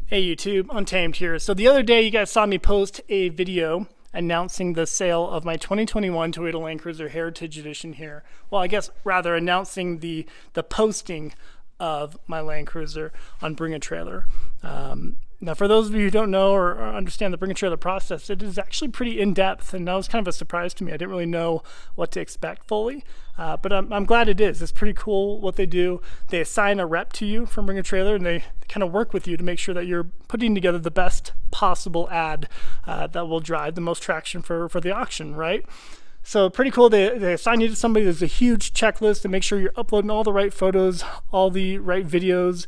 Hey YouTube, Untamed here. So the other day you guys saw me post a video announcing the sale of my 2021 Toyota Land Cruiser Heritage Edition here. Well, I guess rather announcing the posting of my Land Cruiser on Bring a Trailer. Now, for those of you who don't know or understand the Bring a Trailer process, it is actually pretty in-depth, and that was kind of a surprise to me. I didn't really know what to expect fully, but I'm glad it is. It's pretty cool what they do. They assign a rep to you from Bring a Trailer, and they kind of work with you to make sure that you're putting together the best possible ad that will drive the most traction for the auction, right? So pretty cool. They assign you to somebody. There's a huge checklist to make sure you're uploading all the right photos, all the right videos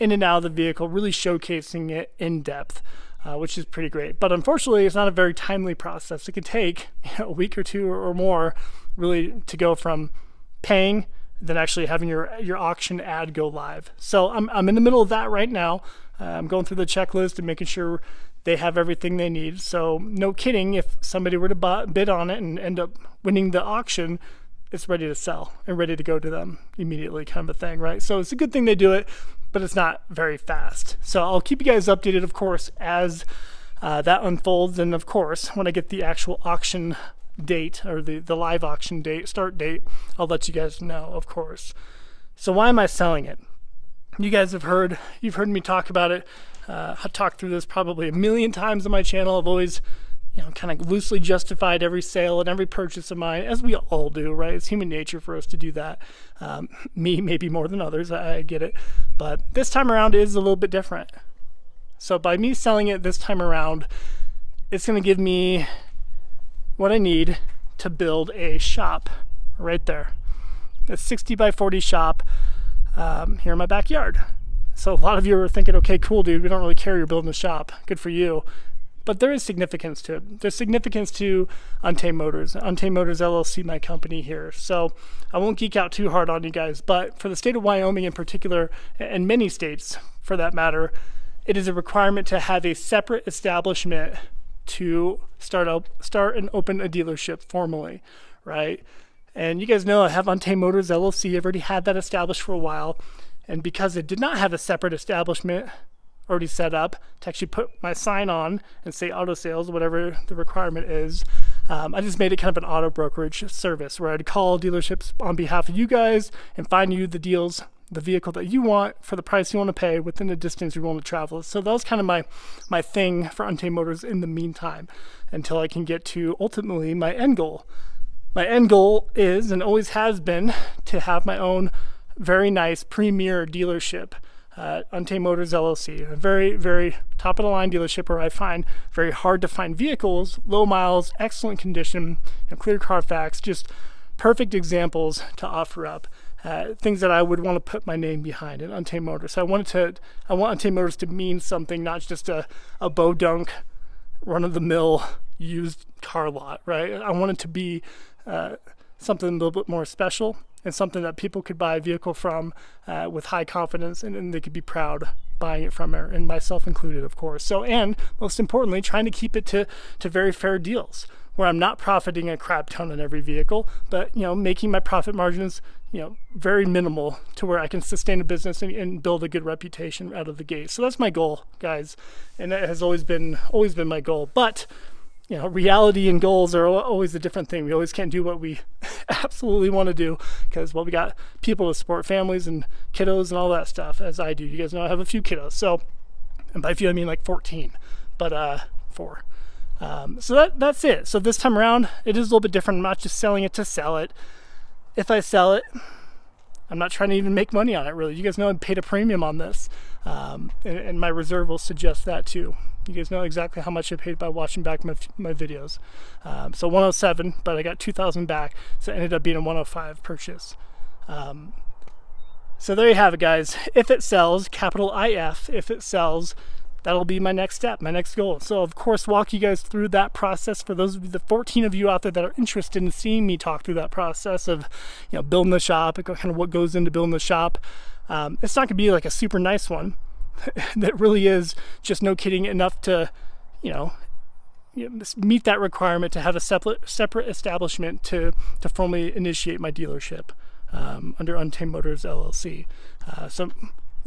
in and out of the vehicle, really showcasing it in depth, which is pretty great. But unfortunately, it's not a very timely process. It can take a week or two or more really to go from paying then actually having your auction ad go live. So I'm in the middle of that right now. I'm going through the checklist and making sure they have everything they need. So no kidding, if somebody were to bid on it and end up winning the auction, it's ready to sell and ready to go to them immediately, kind of a thing, right? So it's a good thing they do it, but it's not very fast. So I'll keep you guys updated, of course, as that unfolds. And of course, when I get the actual auction date or the live auction date, start date, I'll let you guys know, of course. So why am I selling it? You guys you've heard me talk about it. I've talked through this probably a million times on my channel. I've always, kind of loosely justified every sale and every purchase of mine, as we all do, right? It's human nature for us to do that. Me, maybe more than others, I get it. But this time around is a little bit different. So by me selling it this time around, it's going to give me what I need to build a shop right there. A 60 by 40 shop here in my backyard. So a lot of you are thinking, okay, cool, dude, we don't really care you're building a shop. Good for you. But there is significance to it. There's significance to Untamed Motors LLC, my company here. So I won't geek out too hard on you guys, but for the state of Wyoming in particular, and many states for that matter, it is a requirement to have a separate establishment to start and open a dealership formally, right? And you guys know I have Untamed Motors LLC. I've already had that established for a while. And because it did not have a separate establishment already set up to actually put my sign on and say auto sales, whatever the requirement is, I just made it kind of an auto brokerage service where I'd call dealerships on behalf of you guys and find you the deals, the vehicle that you want for the price you want to pay within the distance you're willing to travel. So that was kind of my thing for Untamed Motors in the meantime, until I can get to ultimately my end goal. My end goal is, and always has been, to have my own very nice premier dealership, Untamed Motors LLC, a very, very top of the line dealership where I find very hard to find vehicles, low miles, excellent condition, clear Carfax, just perfect examples to offer up. Things that I would want to put my name behind in Untamed Motors. So I want Untamed Motors to mean something, not just a Bodunk, run-of-the-mill used car lot, right? I want it to be something a little bit more special and something that people could buy a vehicle from with high confidence, and they could be proud buying it from her, and myself included, of course. So, and most importantly, trying to keep it to very fair deals, where I'm not profiting a crap ton on every vehicle, but making my profit margins very minimal to where I can sustain a business and build a good reputation out of the gate. So that's my goal, guys, and that has always been my goal. But reality and goals are always a different thing. We always can't do what we absolutely want to do because, well, we got people to support, families and kiddos and all that stuff, as I do. You guys know I have a few kiddos. So, and by few I mean like 14, but 4. So that's it. So this time around, it is a little bit different. I'm not just selling it to sell it. If I sell it, I'm not trying to even make money on it, really. You guys know I paid a premium on this, and my reserve will suggest that too. You guys know exactly how much I paid by watching back my videos. So 107, but I got 2,000 back, so it ended up being a 105 purchase. So there you have it, guys. If it sells, capital IF, if it sells, that'll be my next step, my next goal. So of course, walk you guys through that process. For those of you, the 14 of you out there that are interested in seeing me talk through that process of, building the shop, kind of what goes into building the shop. It's not gonna be like a super nice one. That really is just, no kidding, enough to, meet that requirement to have a separate establishment to formally initiate my dealership under Untamed Motors LLC. So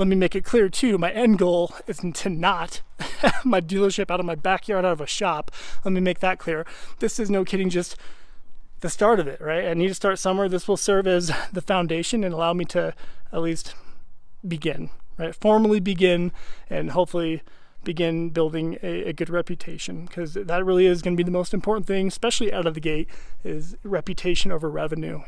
let me make it clear too, my end goal is to not have my dealership out of my backyard, out of a shop. Let me make that clear. This is, no kidding, just the start of it, right? I need to start somewhere. This will serve as the foundation and allow me to at least begin, right? Formally begin, and hopefully begin building a good reputation, because that really is going to be the most important thing, especially out of the gate, is reputation over revenue.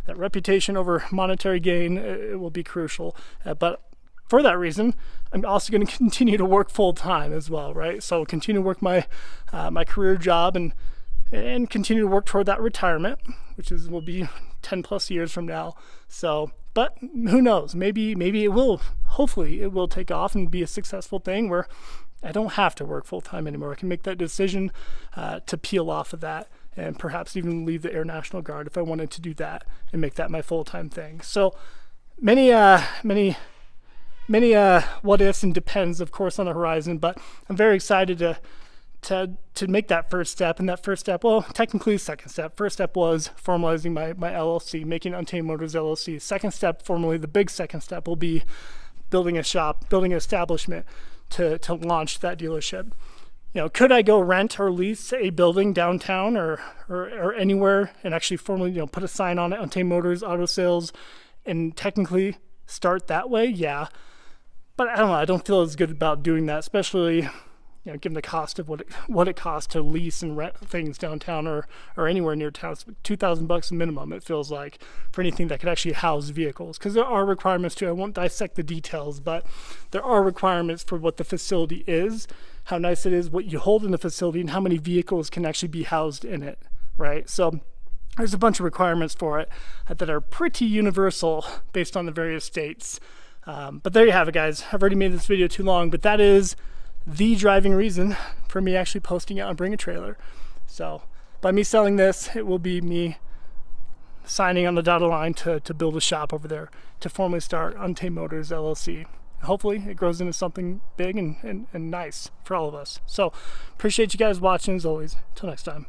That reputation over monetary gain, it will be crucial. But for that reason, I'm also going to continue to work full time as well, right? So continue to work my my career job and continue to work toward that retirement, which will be 10 plus years from now. So, but who knows? Maybe it will. Hopefully, it will take off and be a successful thing where I don't have to work full time anymore. I can make that decision to peel off of that, and perhaps even leave the Air National Guard if I wanted to do that and make that my full time thing. So many what ifs and depends, of course, on the horizon. But I'm very excited to make that first step. And that first step, well, technically second step. First step was formalizing my LLC, making Untamed Motors LLC. Second step, formally the big second step, will be building a shop, building an establishment to launch that dealership. Could I go rent or lease a building downtown or anywhere and actually formally, put a sign on it, Untamed Motors Auto Sales, and technically start that way? Yeah. But I don't know, I don't feel as good about doing that, especially given the cost of what it costs to lease and rent things downtown or anywhere near town. It's $2,000 minimum, it feels like, for anything that could actually house vehicles. Because there are requirements too. I won't dissect the details, but there are requirements for what the facility is, how nice it is, what you hold in the facility, and how many vehicles can actually be housed in it, right? So there's a bunch of requirements for it that are pretty universal based on the various states. But there you have it, guys. I've already made this video too long, but that is the driving reason for me actually posting it on Bring a Trailer. So by me selling this, it will be me signing on the dotted line to build a shop over there, to formally start Untamed Motors LLC. Hopefully it grows into something big and nice for all of us. So appreciate you guys watching as always. Until next time.